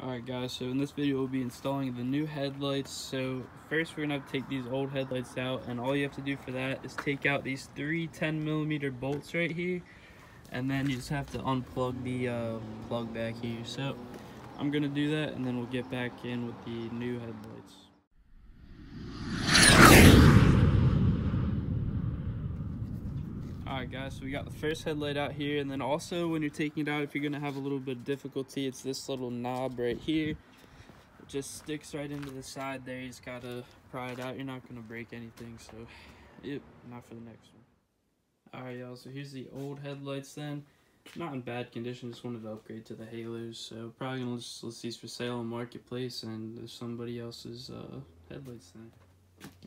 Alright guys, so in this video we'll be installing the new headlights. So first we're going to have to take these old headlights out, and all you have to do for that is take out these three 10mm bolts right here, and then you just have to unplug the plug back here. So I'm going to do that, and then we'll get back in with the new headlights. Alright guys, so we got the first headlight out here, and then also when you're taking it out, if you're going to have a little bit of difficulty, it's this little knob right here. It just sticks right into the side there. You just got to pry it out. You're not going to break anything, so yep, not for the next one. Alright y'all, so here's the old headlights then. Not in bad condition, just wanted to upgrade to the halos, so probably going to just list these for sale on Marketplace, and there's somebody else's headlights then.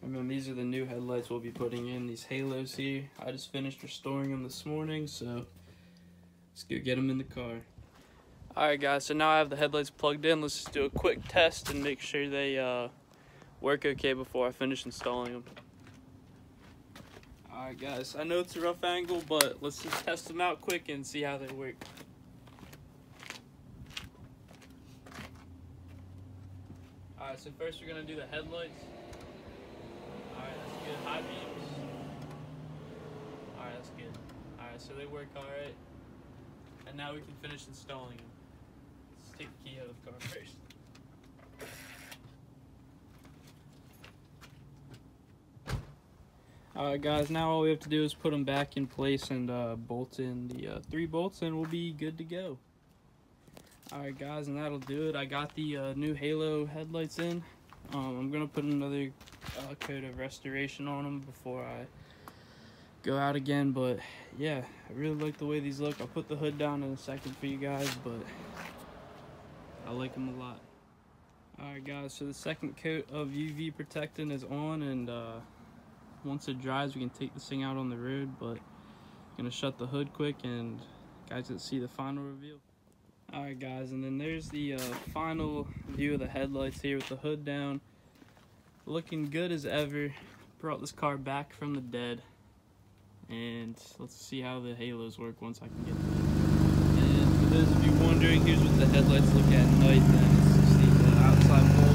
And then these are the new headlights we'll be putting in, these halos here. I just finished restoring them this morning, so let's go get them in the car. Alright guys, so now I have the headlights plugged in. Let's just do a quick test and make sure they work okay before I finish installing them. Alright guys, I know it's a rough angle, but let's just test them out quick and see how they work. Alright, so first we're going to do the headlights. Alright, that's good. High beams. Alright, that's good. Alright, so they work alright. And now we can finish installing them. Let's take the key out of the car first. Alright guys, now all we have to do is put them back in place and bolt in the 3 bolts, and we'll be good to go. Alright guys, and that'll do it. I got the new halo headlights in. I'm going to put another coat of restoration on them before I go out again, but yeah, I really like the way these look. I'll put the hood down in a second for you guys, but I like them a lot. Alright guys, so the second coat of UV protectant is on, and once it dries we can take this thing out on the road, but I'm going to shut the hood quick and guys can see the final reveal. Alright guys, and then there's the final view of the headlights here with the hood down. Looking good as ever. Brought this car back from the dead. And let's see how the halos work once I can get them. And for those of you wondering, here's what the headlights look at night then. It's just the outside bulb.